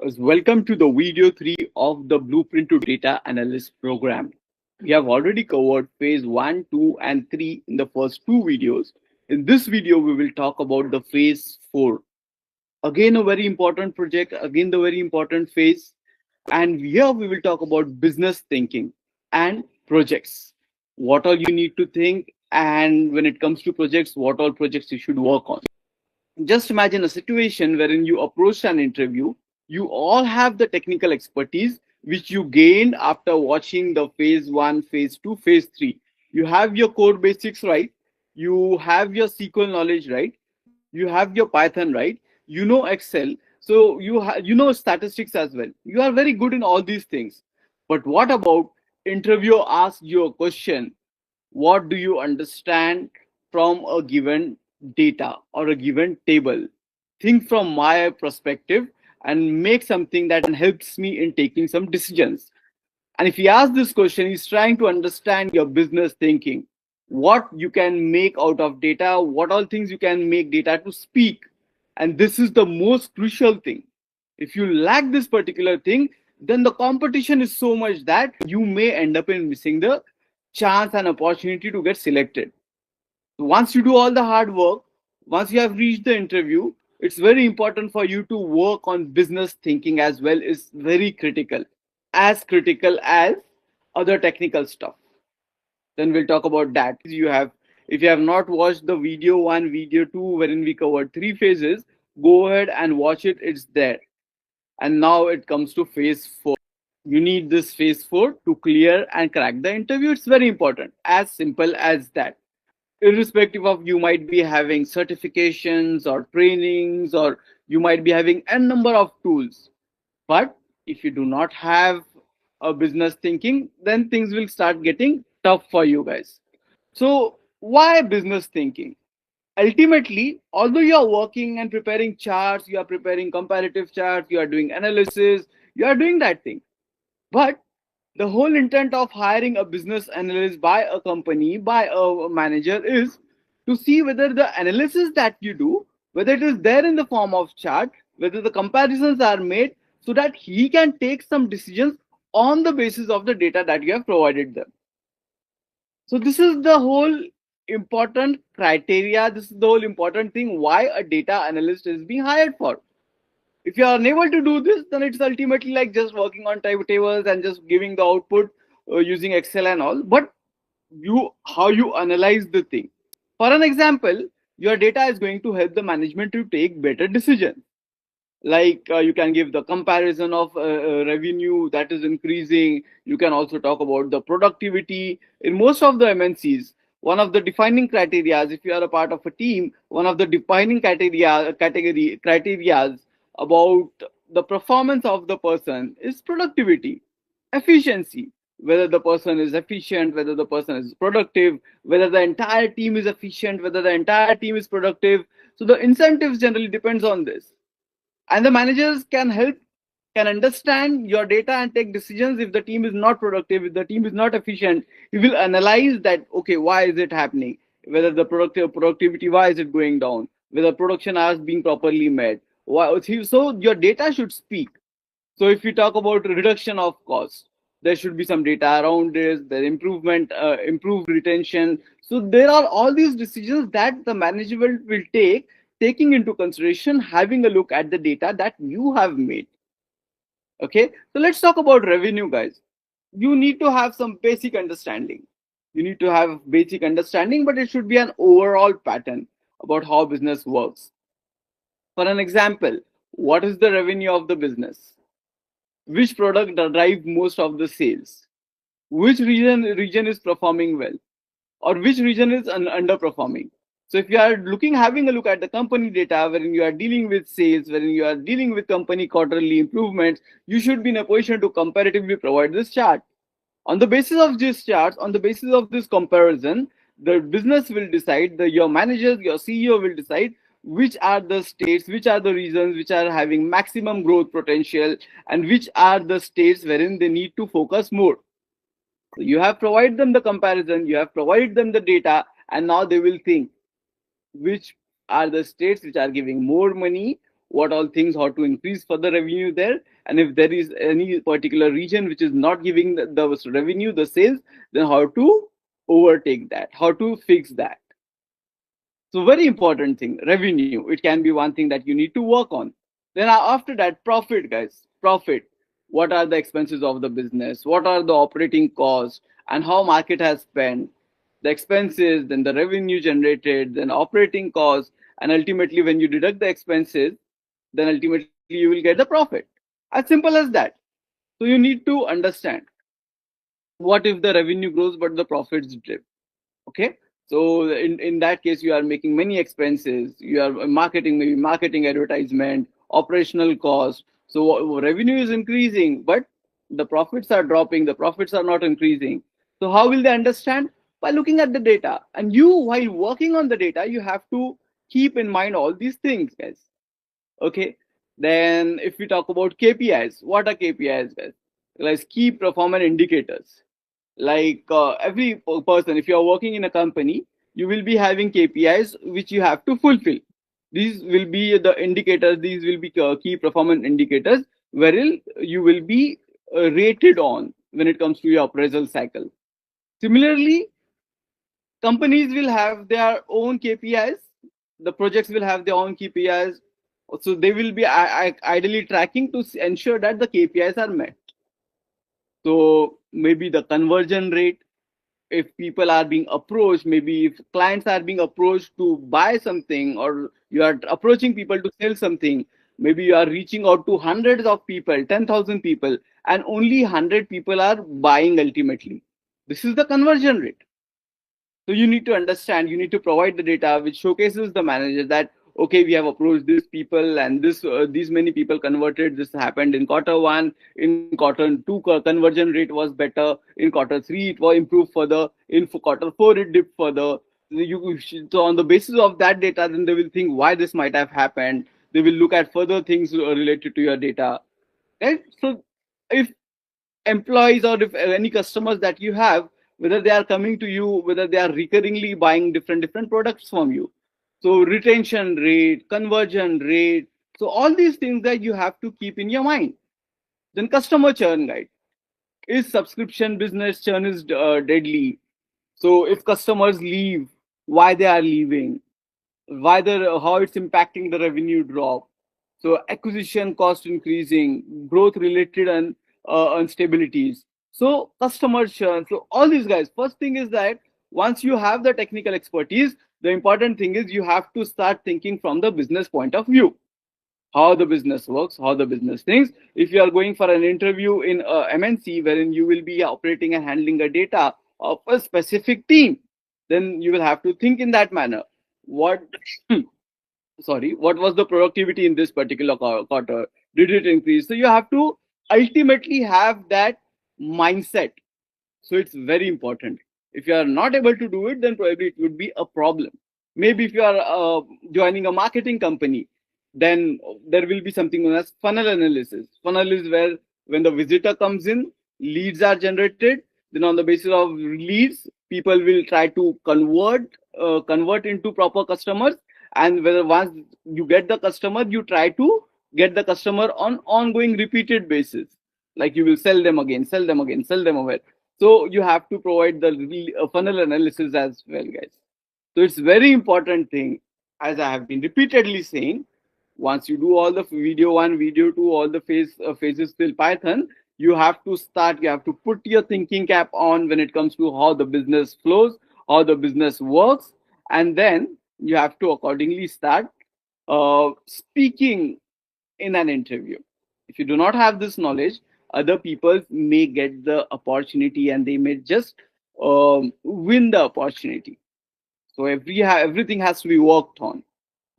Welcome to the video 3 of the Blueprint to Data Analyst program. We have already covered phase 1, 2, and 3 in the first two videos. In this video, we will talk about the phase 4. Again, a very important project, again, the very important phase. And here we will talk about business thinking and projects. What all you need to think, and when it comes to projects, what all projects you should work on. Just imagine a situation wherein you approach an interview. You all have the technical expertise which you gained after watching the phase 1, phase 2, phase 3. You have your core basics right, you have your SQL knowledge right, you have your Python right, you know Excel, so you know statistics as well. You are very good in all these things. But what about interviewer asks you a question, what do you understand from a given data or a given table? Think from my perspective and make something that helps me in taking some decisions. And if he asks this question, he's trying to understand your business thinking, what you can make out of data, what all things you can make data to speak. And this is the most crucial thing. If you lack this particular thing, then the competition is so much that you may end up in missing the chance and opportunity to get selected. Once you do all the hard work, once you have reached the interview, it's very important for you to work on business thinking as well. Is very critical, as critical as other technical stuff. Then we'll talk about that. If you have not watched the video 1, video 2, wherein we covered 3 phases, go ahead and watch it. It's there. And now it comes to phase 4. You need this phase 4 to clear and crack the interview. It's very important. As simple as that. Irrespective of, you might be having certifications or trainings, or you might be having a number of tools. But if you do not have a business thinking, then things will start getting tough for you guys. So why business thinking? Ultimately, although you are working and preparing charts, you are preparing comparative charts, you are doing analysis, you are doing that thing. But the whole intent of hiring a business analyst by a company, by a manager, is to see whether the analysis that you do, whether it is there in the form of chart, whether the comparisons are made, so that he can take some decisions on the basis of the data that you have provided them. So this is the whole important criteria. This is the whole important thing why a data analyst is being hired for. If you are unable to do this, then it's ultimately like just working on tables and just giving the output using Excel and all. But how you analyze the thing. For an example, your data is going to help the management to take better decisions. Like you can give the comparison of revenue that is increasing. You can also talk about the productivity. In most of the MNCs, one of the defining criteria, if you are a part of a team, one of the defining criteria about the performance of the person is productivity, efficiency, whether the person is efficient, whether the person is productive, whether the entire team is efficient, whether the entire team is productive. So the incentives generally depends on this. And the managers can understand your data and take decisions. If the team is not productive, if the team is not efficient, you will analyze that, okay, why is it happening, whether the productivity, why is it going down, whether production hours being properly met. So your data should speak. So if you talk about reduction of cost, there should be some data around this, the improved retention. So there are all these decisions that the management will take, taking into consideration, having a look at the data that you have made. Okay, so let's talk about revenue, guys. You need to have some basic understanding. You need to have basic understanding, but it should be an overall pattern about how business works. For an example, what is the revenue of the business? Which product drives most of the sales? Which region is performing well, or which region is underperforming? So if you are having a look at the company data, wherein you are dealing with sales, wherein you are dealing with company quarterly improvements, you should be in a position to comparatively provide this chart. On the basis of this chart, on the basis of this comparison, the business will decide, your managers, your CEO will decide which are the states, which are the regions which are having maximum growth potential, and which are the states wherein they need to focus more. So you have provided them the comparison, you have provided them the data, and now they will think which are the states which are giving more money, what all things, how to increase further revenue there. And if there is any particular region which is not giving the revenue, the sales, then how to overtake that, how to fix that. So very important thing, revenue. It can be one thing that you need to work on. Then after that, profit, guys. Profit. What are the expenses of the business? What are the operating costs? And how market has spent the expenses, then the revenue generated, then operating costs, and ultimately when you deduct the expenses, then ultimately you will get the profit. As simple as that. So you need to understand what if the revenue grows but the profits dip. Okay, so in that case you are making many expenses, you are marketing, maybe marketing, advertisement, operational cost. So revenue is increasing but the profits are dropping, the profits are not increasing. So how will they understand? By looking at the data. And you, while working on the data, you have to keep in mind all these things, guys. Okay, then if we talk about KPIs, what are KPIs, guys? Like key performance indicators. Like every person, if you are working in a company, you will be having KPIs which you have to fulfill. These will be the indicators, these will be key performance indicators wherein you will be rated on when it comes to your appraisal cycle. Similarly, companies will have their own KPIs, the projects will have their own KPIs. So they will be ideally tracking to ensure that the KPIs are met. So maybe the conversion rate, if people are being approached, maybe if clients are being approached to buy something, or you are approaching people to sell something, maybe you are reaching out to hundreds of people, 10,000 people, and only 100 people are buying ultimately. This is the conversion rate. So you need to understand, you need to provide the data which showcases the manager that, okay, we have approached these people and these many people converted. This happened in quarter one. In quarter two, conversion rate was better. In quarter three, it was improved further. In quarter four, it dipped further. So on the basis of that data, then they will think why this might have happened. They will look at further things related to your data. Right? So if employees or if any customers that you have, whether they are coming to you, whether they are recurringly buying different products from you, so retention rate, conversion rate, so all these things that you have to keep in your mind. Then customer churn, right? Is subscription business churn is deadly? So if customers leave, why they are leaving, whether how it's impacting the revenue drop. So acquisition cost increasing, growth related and instabilities. So customer churn. So all these guys. First thing is that once you have the technical expertise, the important thing is you have to start thinking from the business point of view. How the business works, how the business thinks. If you are going for an interview in a MNC wherein you will be operating and handling a data of a specific team, then you will have to think in that manner. What sorry, what was the productivity in this particular quarter? Did it increase? So you have to ultimately have that mindset. So it's very important. If you are not able to do it, then probably it would be a problem. Maybe if you are joining a marketing company, then there will be something known as funnel analysis. Funnel is where when the visitor comes in, leads are generated. Then on the basis of leads, people will try to convert into proper customers. And whether once you get the customer, you try to get the customer on ongoing repeated basis. Like you will sell them again, sell them again, sell them away. So you have to provide the funnel analysis as well, guys. So it's very important thing, as I have been repeatedly saying. Once you do all the video one, video two, all the phases till Python, you have to start. You have to put your thinking cap on when it comes to how the business flows, how the business works, and then you have to accordingly start speaking in an interview. If you do not have this knowledge, other people may get the opportunity and they may just win the opportunity. So everything has to be worked on.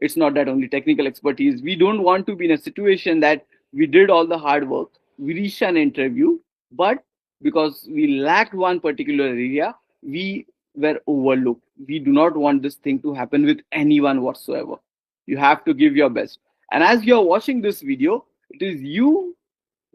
It's not that only technical expertise. We don't want to be in a situation that we did all the hard work, we reached an interview, but because we lacked one particular area, we were overlooked. We do not want this thing to happen with anyone whatsoever. You have to give your best. And as you're watching this video, it is you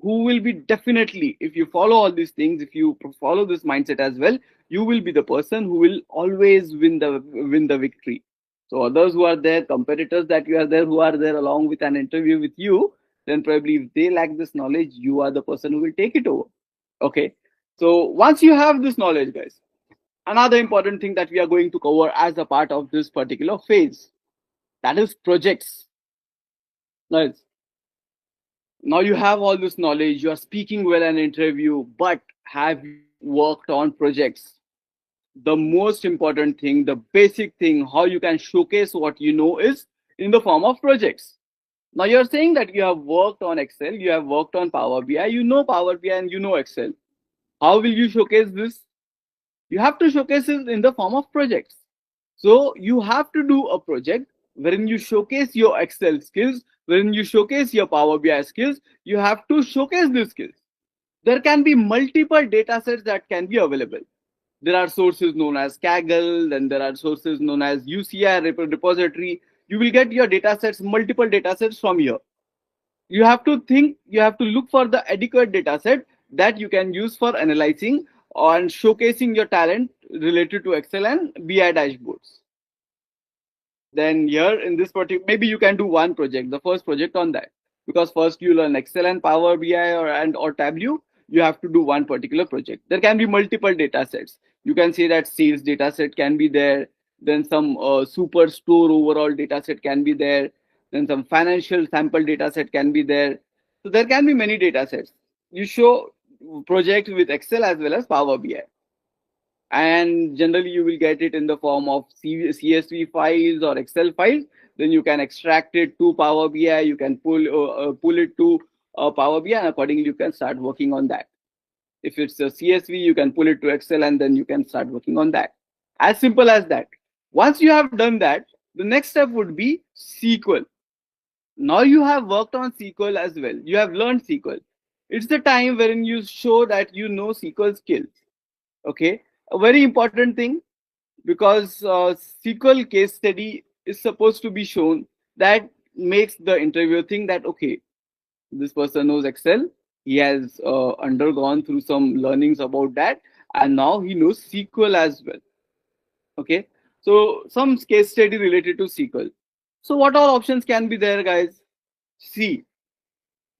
who will be definitely, if you follow all these things, if you follow this mindset as well, you will be the person who will always win the victory. So others who are there, competitors that you are there, who are there along with an interview with you, then probably if they lack this knowledge, you are the person who will take it over. Okay. So once you have this knowledge, guys, another important thing that we are going to cover as a part of this particular phase, that is projects. Nice. Now you have all this knowledge, you are speaking well in an interview, but have you worked on projects? The most important thing, the basic thing, how you can showcase what you know is in the form of projects. Now you're saying that you have worked on Excel, you have worked on Power BI, you know Power BI and you know Excel. How will you showcase this? You have to showcase it in the form of projects. So you have to do a project wherein you showcase your Excel skills, wherein you showcase your Power BI skills. You have to showcase these skills. There can be multiple data sets that can be available. There are sources known as Kaggle, then there are sources known as UCI repository. You will get your data sets, multiple data sets from here. You have to think, you have to look for the adequate data set that you can use for analyzing and showcasing your talent related to Excel and BI dashboards. Then here in this particular, maybe you can do one project, the first project on that, because first you learn Excel and Power BI or Tableau. You have to do one particular project. There can be multiple data sets. You can say that sales data set can be there, then some superstore overall data set can be there, then some financial sample data set can be there. So there can be many data sets. You show project with Excel as well as Power BI, and generally you will get it in the form of CSV files or Excel files. Then you can extract it to Power BI. You can pull it to Power BI, and accordingly you can start working on that. If it's a CSV, you can pull it to Excel, and then you can start working on that. As simple as that. Once you have done that, the next step would be SQL. Now you have worked on SQL as well. You have learned SQL. It's the time wherein you show that you know SQL skills. Okay, a very important thing, because SQL case study is supposed to be shown, that makes the interviewer think that okay, this person knows Excel, he has undergone through some learnings about that, and now he knows SQL as well. Okay, so some case study related to SQL. So what all options can be there, guys? See,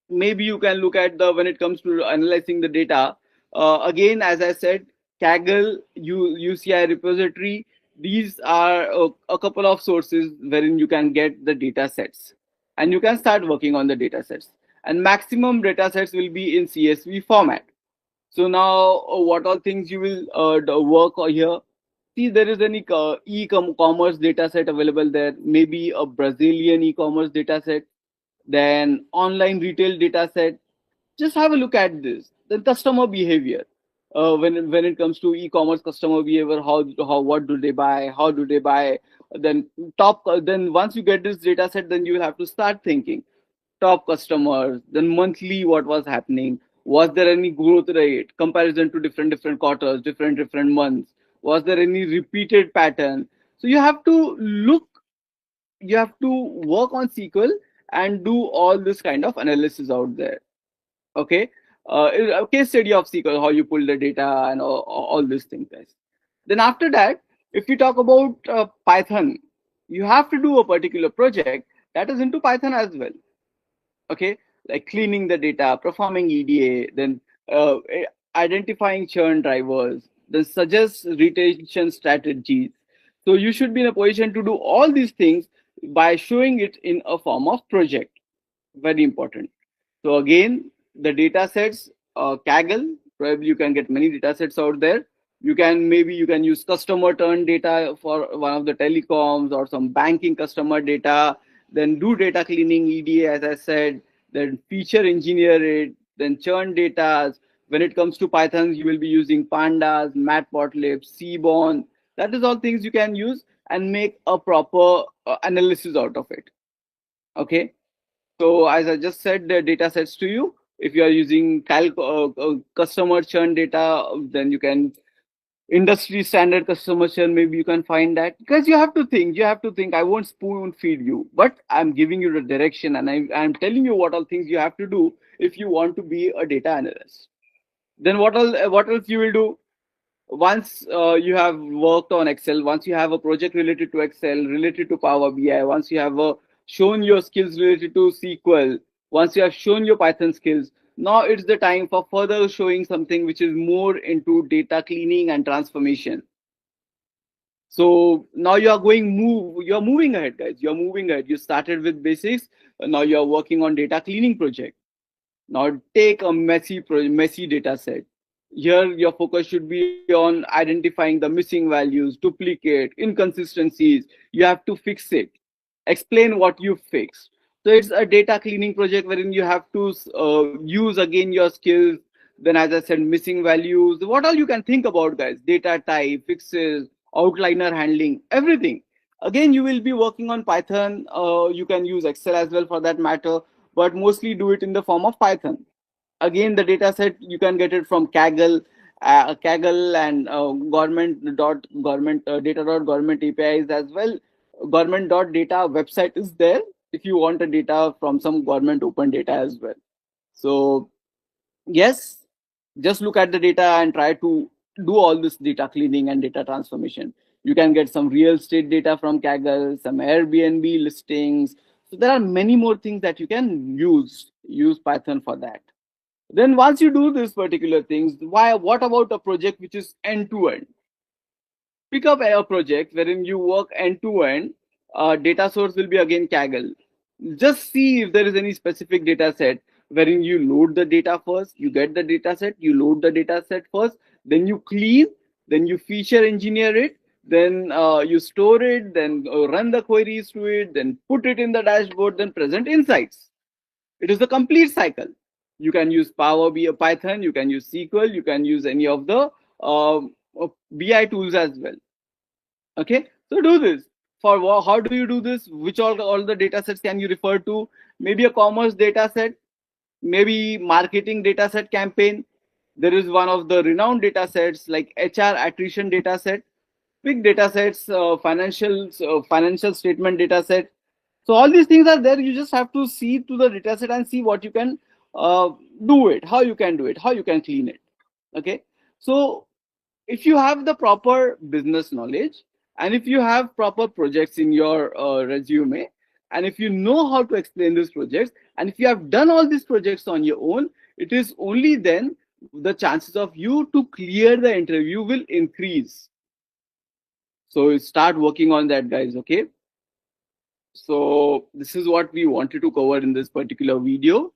maybe you can look at the, when it comes to analyzing the data, again as I said, Kaggle, UCI repository, these are a couple of sources wherein you can get the data sets and you can start working on the data sets, and maximum data sets will be in CSV format. So now what all things you will work here? See, there is any e-commerce data set available there, maybe a Brazilian e-commerce data set, then online retail data set. Just have a look at this. Then customer behavior. When it comes to e-commerce customer behavior, how what do they buy? How do they buy? Then then once you get this data set, then you will have to start thinking top customers. Then monthly, what was happening? Was there any growth rate comparison to different quarters, different months? Was there any repeated pattern? So you have to look, you have to work on SQL and do all this kind of analysis out there. Okay, a case study of SQL, how you pull the data and all these things, guys. Then after that, if we talk about Python, you have to do a particular project that is into Python as well. Okay, like cleaning the data, performing EDA, then identifying churn drivers, then suggest retention strategies. So you should be in a position to do all these things by showing it in a form of project. Very important. So again, the data sets, Kaggle, probably you can get many data sets out there. You can, maybe you can use customer turn data for one of the telecoms or some banking customer data, then do data cleaning, EDA, as I said, then feature engineer it, then churn data. When it comes to Python, you will be using pandas, matplotlib, seaborn. That is all things you can use and make a proper analysis out of it. Okay. So as I just said, the data sets to you. If you are using customer churn data, then you can industry standard customer churn. Maybe you can find that, because you have to think. You have to think. I won't spoon feed you, but I'm giving you the direction, and I'm telling you what all things you have to do if you want to be a data analyst. Then what else you will do? once you have worked on Excel, once you have a project related to Excel, related to Power BI, once you have shown your skills related to SQL, once you have shown your Python skills, now it's the time for further showing something which is more into data cleaning and transformation. So now you're moving ahead, guys. You're moving ahead. You started with basics, now you're working on data cleaning project. Now take a messy data set. Here, your focus should be on identifying the missing values, duplicate, inconsistencies. You have to fix it. Explain what you fixed. So it's a data cleaning project wherein you have to use again your skills. Then, as I said, missing values. What all you can think about, guys? Data type, fixes, outliner handling, everything. Again, you will be working on Python. You can use Excel as well for that matter, but mostly do it in the form of Python. Again, the data set you can get it from Kaggle and government data dot government APIs as well. Government dot data website is there if you want the data from some government open data as well. So yes, just look at the data and try to do all this data cleaning and data transformation. You can get some real estate data from Kaggle, some Airbnb listings. So there are many more things that you can use Python for that. Then once you do these particular things, what about a project which is end to end? Pick up a project wherein you work end to end. Data source will be again Kaggle. Just see if there is any specific data set wherein you load the data first, you get the data set, you load the data set first, then you clean, then you feature engineer it, then you store it, then run the queries to it, then put it in the dashboard, then present insights. It is the complete cycle. You can use Power BI, Python, you can use SQL, you can use any of the BI tools as well. Okay, so do this. For how do you do this? Which all the data sets can you refer to? Maybe a commerce data set, maybe marketing data set campaign. There is one of the renowned data sets like HR attrition data set, big data sets, financial statement data set. So all these things are there. You just have to see to the data set and see what you can uh, do it, how you can do it, how you can clean it. Okay. So if you have the proper business knowledge and if you have proper projects in your resume, and if you know how to explain these projects, and if you have done all these projects on your own, it is only then the chances of you to clear the interview will increase. So start working on that, guys. Okay. So this is what we wanted to cover in this particular video,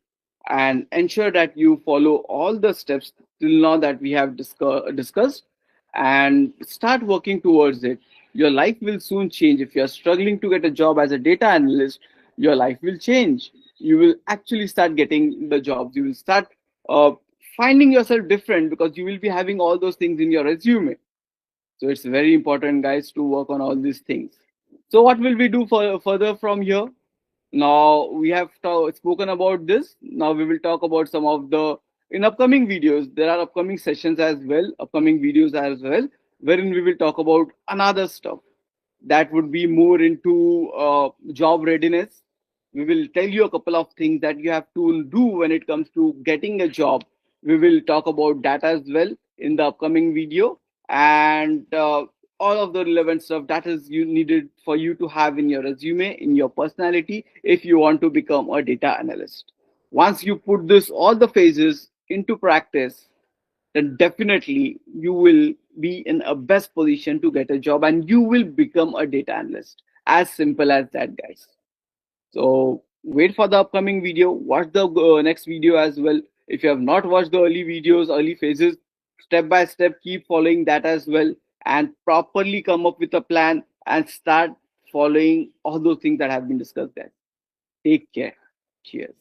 and ensure that you follow all the steps till now that we have discussed, and start working towards it. Your life will soon change. If you are struggling to get a job as a data analyst, your life will change. You will actually start getting the jobs. You will start uh, finding yourself different because you will be having all those things in your resume. So it's very important, guys, to work on all these things. So what will we do further from here? Now we have spoken about this. Now we will talk about some of the in upcoming videos. There are upcoming sessions as well, upcoming videos as well, wherein we will talk about another stuff that would be more into job readiness. We will tell you a couple of things that you have to do when it comes to getting a job. We will talk about that as well in the upcoming video, and all of the relevant stuff that is you needed for you to have in your resume, in your personality, if you want to become a data analyst. Once you put this all the phases into practice, then definitely you will be in a best position to get a job and you will become a data analyst. As simple as that, guys. So wait for the upcoming video, watch the next video as well. If you have not watched the early videos, early phases, step by step, keep following that as well, and properly come up with a plan and start following all those things that have been discussed there. Take care. Cheers.